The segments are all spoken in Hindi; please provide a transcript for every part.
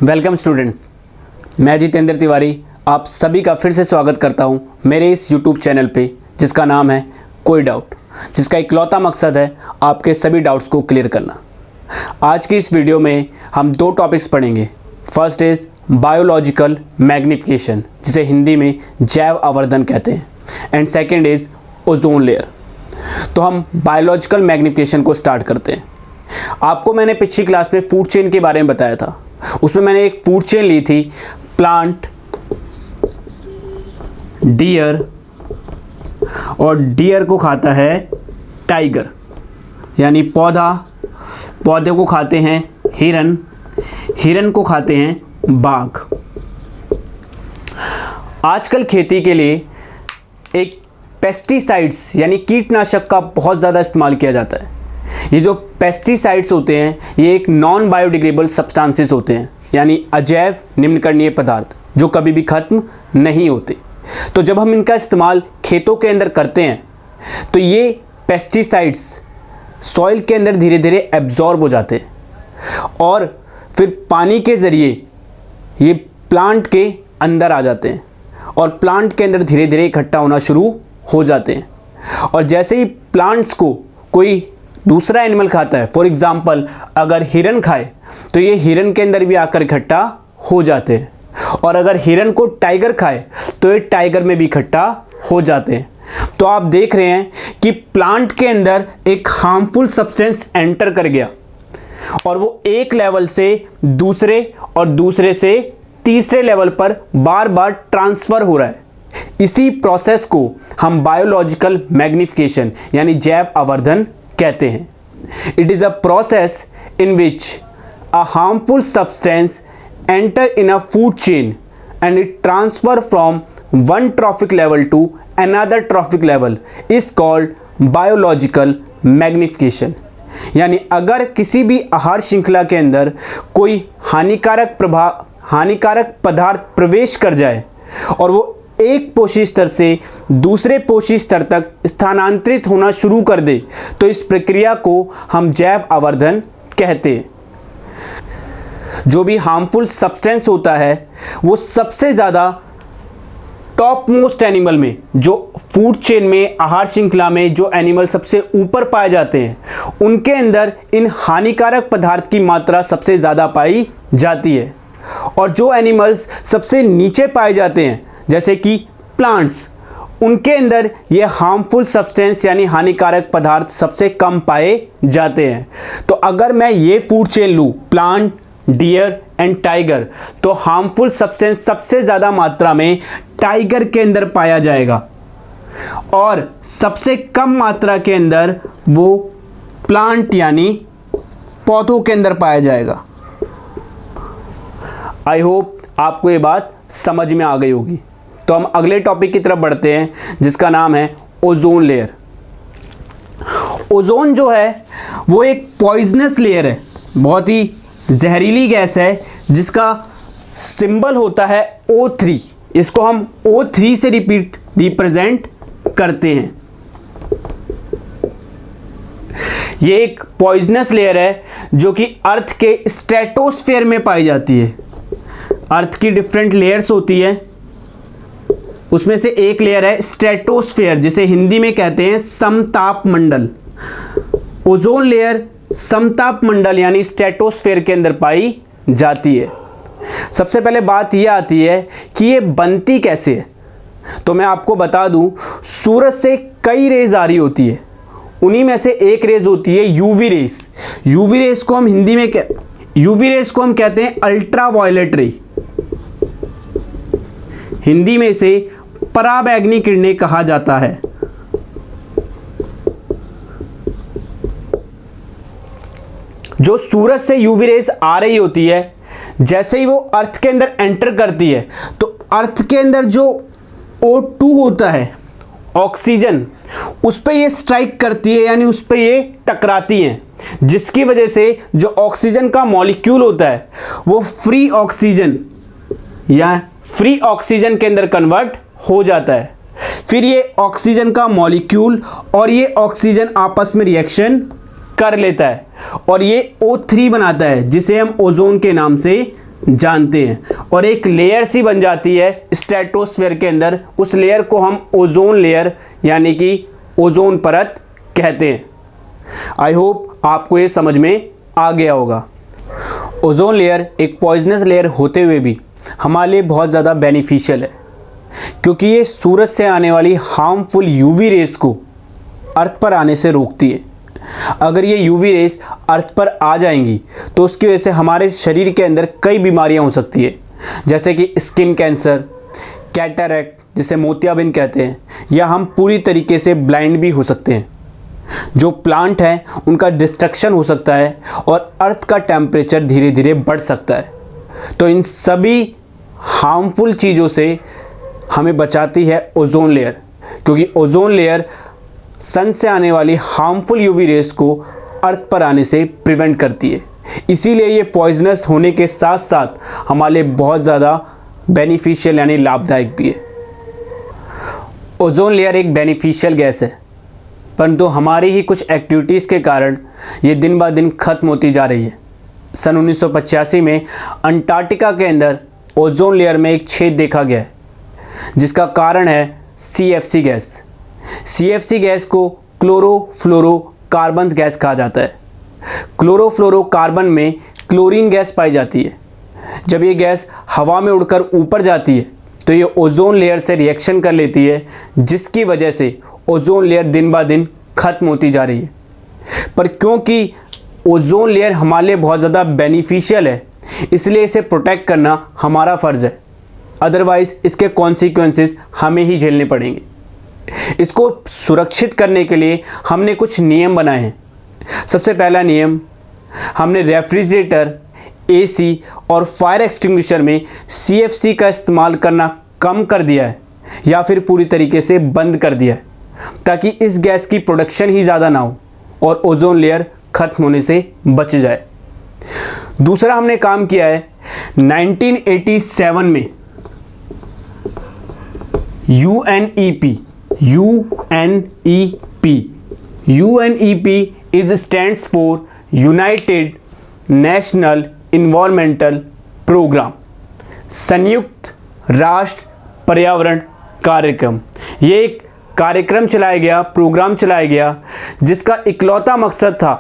वेलकम स्टूडेंट्स, मैं जितेंद्र तिवारी आप सभी का फिर से स्वागत करता हूं मेरे इस यूट्यूब चैनल पे जिसका नाम है कोई डाउट, जिसका इकलौता मकसद है आपके सभी डाउट्स को क्लियर करना। आज की इस वीडियो में हम दो टॉपिक्स पढ़ेंगे। फर्स्ट इज़ बायोलॉजिकल मैग्निफिकेशन, जिसे हिंदी में जैव आवर्धन कहते हैं, and second is ozone layer. तो हम बायोलॉजिकल मैग्निफिकेशन को स्टार्ट करते हैं। आपको मैंने पिछली क्लास में फूड चेन के बारे में बताया था। उसमें मैंने एक फूड चेन ली थी, प्लांट, डियर, और डियर को खाता है टाइगर, यानी पौधा, पौधे को खाते हैं हिरन, हिरन को खाते हैं बाघ। आजकल खेती के लिए एक पेस्टिसाइड्स यानी कीटनाशक का बहुत ज़्यादा इस्तेमाल किया जाता है। ये जो पेस्टिसाइड्स होते हैं ये एक नॉन बायोडिग्रेडेबल सब्सटेंसेस होते हैं, यानी अजैव निम्नकरणीय पदार्थ जो कभी भी ख़त्म नहीं होते। तो जब हम इनका इस्तेमाल खेतों के अंदर करते हैं तो ये पेस्टिसाइड्स सॉइल के अंदर धीरे धीरे एब्जॉर्ब हो जाते हैं और फिर पानी के ज़रिए ये प्लांट के अंदर आ जाते हैं और प्लांट के अंदर धीरे धीरे इकट्ठा होना शुरू हो जाते हैं। और जैसे ही प्लांट्स को कोई दूसरा एनिमल खाता है, फॉर एग्ज़ाम्पल अगर हिरन खाए तो ये हिरन के अंदर भी आकर इकट्ठा हो जाते हैं, और अगर हिरन को टाइगर खाए तो ये टाइगर में भी इकट्ठा हो जाते हैं। तो आप देख रहे हैं कि प्लांट के अंदर एक हार्मफुल सब्सटेंस एंटर कर गया और वो एक लेवल से दूसरे और दूसरे से तीसरे लेवल पर बार बार ट्रांसफ़र हो रहा है। इसी प्रोसेस को हम बायोलॉजिकल मैग्निफिकेशन यानी जैव आवर्धन कहते हैं। It is a process in which a harmful substance enter in a food chain and it transfer from one trophic level to another trophic level is called biological magnification। यानी अगर किसी भी आहार श्रृंखला के अंदर कोई हानिकारक पदार्थ प्रवेश कर जाए और वो एक पोषी स्तर से दूसरे पोषी स्तर तक स्थानांतरित होना शुरू कर दे तो इस प्रक्रिया को हम जैव आवर्धन कहते हैं। जो भी हार्मफुल सब्सटेंस होता है वो सबसे ज़्यादा टॉप मोस्ट एनिमल में, जो फूड चेन में, आहार श्रृंखला में जो एनिमल सबसे ऊपर पाए जाते हैं उनके अंदर इन हानिकारक पदार्थ की मात्रा सबसे ज़्यादा पाई जाती है। और जो एनिमल्स सबसे नीचे पाए जाते हैं जैसे कि प्लांट्स, उनके अंदर ये हार्मफुल सब्सटेंस यानी हानिकारक पदार्थ सबसे कम पाए जाते हैं। तो अगर मैं ये फूड चेन लूँ, प्लांट, डियर एंड टाइगर, तो हार्मफुल सब्सटेंस सबसे ज़्यादा मात्रा में टाइगर के अंदर पाया जाएगा और सबसे कम मात्रा के अंदर वो प्लांट यानी पौधों के अंदर पाया जाएगा। आई होप आपको ये बात समझ में आ गई होगी। तो हम अगले टॉपिक की तरफ बढ़ते हैं जिसका नाम है ओजोन लेयर। ओजोन जो है वो एक पॉइजनस लेयर है, बहुत ही जहरीली गैस है जिसका सिंबल होता है O3। इसको हम O3 से रिप्रेजेंट करते हैं। ये एक पॉइजनस लेयर है जो कि अर्थ के स्ट्रेटोस्फेयर में पाई जाती है। अर्थ की डिफरेंट लेयर्स होती है, उसमें से एक लेयर है स्ट्रेटोस्फेयर, जिसे हिंदी में कहते हैं समताप मंडल। ओजोन लेयर समताप मंडल यानी स्ट्रेटोस्फेयर के अंदर पाई जाती है। सबसे पहले बात यह आती है कि ये बनती कैसे है। तो मैं आपको बता दूं, सूरज से कई रेज आ रही होती है, उन्हीं में से एक रेज होती है यूवी रेज। यूवी रेज को हम हिंदी में कहते हैं अल्ट्रा वायलेट रे। हिंदी में इसे पराबैंगनी किरणें कहा जाता है। जो सूरज से यूवी रेज आ रही होती है, जैसे ही वो अर्थ के अंदर एंटर करती है तो अर्थ के अंदर जो O2 होता है, ऑक्सीजन, उस पर ये स्ट्राइक करती है, यानी उस पर ये टकराती हैं, जिसकी वजह से जो ऑक्सीजन का मॉलिक्यूल होता है वो फ्री ऑक्सीजन के अंदर कन्वर्ट हो जाता है। फिर ये ऑक्सीजन का मॉलिक्यूल और ये ऑक्सीजन आपस में रिएक्शन कर लेता है और ये O3 बनाता है, जिसे हम ओजोन के नाम से जानते हैं और एक लेयर सी बन जाती है स्ट्रेटोस्फेयर के अंदर। उस लेयर को हम ओजोन लेयर यानी कि ओजोन परत कहते हैं। आई होप आपको ये समझ में आ गया होगा। ओजोन लेयर एक पॉइजनस लेयर होते हुए भी हमारे लिए बहुत ज़्यादा बेनिफिशियल है, क्योंकि ये सूरज से आने वाली हार्मफुल यूवी रेस को अर्थ पर आने से रोकती है। अगर ये यूवी रेस अर्थ पर आ जाएंगी तो उसकी वजह से हमारे शरीर के अंदर कई बीमारियां हो सकती है, जैसे कि स्किन कैंसर, कैटरैक्ट जिसे मोतियाबिंद कहते हैं, या हम पूरी तरीके से ब्लाइंड भी हो सकते हैं। जो प्लांट है उनका डिस्ट्रक्शन हो सकता है और अर्थ का टेम्परेचर धीरे धीरे बढ़ सकता है। तो इन सभी हार्मफुल चीज़ों से हमें बचाती है ओजोन लेयर, क्योंकि ओजोन लेयर सन से आने वाली हार्मफुल यूवी रेस को अर्थ पर आने से प्रिवेंट करती है। इसीलिए ये पॉइजनस होने के साथ साथ हमारे लिए बहुत ज़्यादा बेनिफिशियल यानी लाभदायक भी है। ओजोन लेयर एक बेनिफिशियल गैस है, परंतु हमारी ही कुछ एक्टिविटीज़ के कारण ये दिन ब दिन ख़त्म होती जा रही है। सन 1985 में अंटार्कटिका के अंदर ओजोन लेयर में एक छेद देखा गया है, जिसका कारण है CFC गैस। CFC गैस को क्लोरोफ्लोरोकार्बन गैस कहा जाता है। क्लोरोफ्लोरोकार्बन में क्लोरीन गैस पाई जाती है। जब ये गैस हवा में उड़कर ऊपर जाती है तो ये ओजोन लेयर से रिएक्शन कर लेती है, जिसकी वजह से ओजोन लेयर दिन ब दिन ख़त्म होती जा रही है। पर क्योंकि ओजोन लेयर हमारे लिए बहुत ज़्यादा बेनिफिशियल है, इसलिए इसे प्रोटेक्ट करना हमारा फ़र्ज़ है, अदरवाइज़ इसके कॉन्सिक्वेंसेस हमें ही झेलने पड़ेंगे। इसको सुरक्षित करने के लिए हमने कुछ नियम बनाए हैं। सबसे पहला नियम, हमने रेफ्रिजरेटर, AC और फायर एक्सटिंग्विशर में CFC का इस्तेमाल करना कम कर दिया है या फिर पूरी तरीके से बंद कर दिया है, ताकि इस गैस की प्रोडक्शन ही ज़्यादा ना हो और ओजोन लेयर ख़त्म होने से बच जाए। दूसरा हमने काम किया है 1987 में UNEP is stands for United National Environmental Program, संयुक्त राष्ट्र पर्यावरण कार्यक्रम। ये एक कार्यक्रम चलाया गया, प्रोग्राम चलाया गया, जिसका इकलौता मकसद था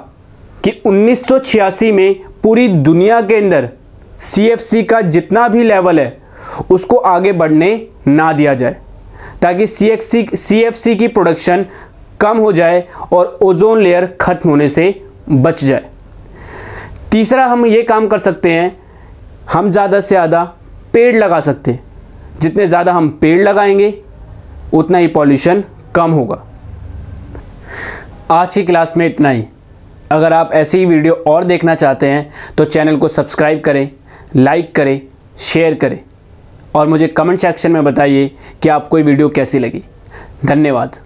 कि 1986 में पूरी दुनिया के अंदर CFC का जितना भी लेवल है उसको आगे बढ़ने ना दिया जाए, ताकि CFC की प्रोडक्शन कम हो जाए और ओजोन लेयर ख़त्म होने से बच जाए। तीसरा हम ये काम कर सकते हैं, हम ज़्यादा से ज़्यादा पेड़ लगा सकते हैं। जितने ज़्यादा हम पेड़ लगाएंगे उतना ही पॉल्यूशन कम होगा। आज की क्लास में इतना ही। अगर आप ऐसी ही वीडियो और देखना चाहते हैं तो चैनल को सब्सक्राइब करें, लाइक करें, शेयर करें और मुझे कमेंट सेक्शन में बताइए कि आपको ये वीडियो कैसी लगी। धन्यवाद।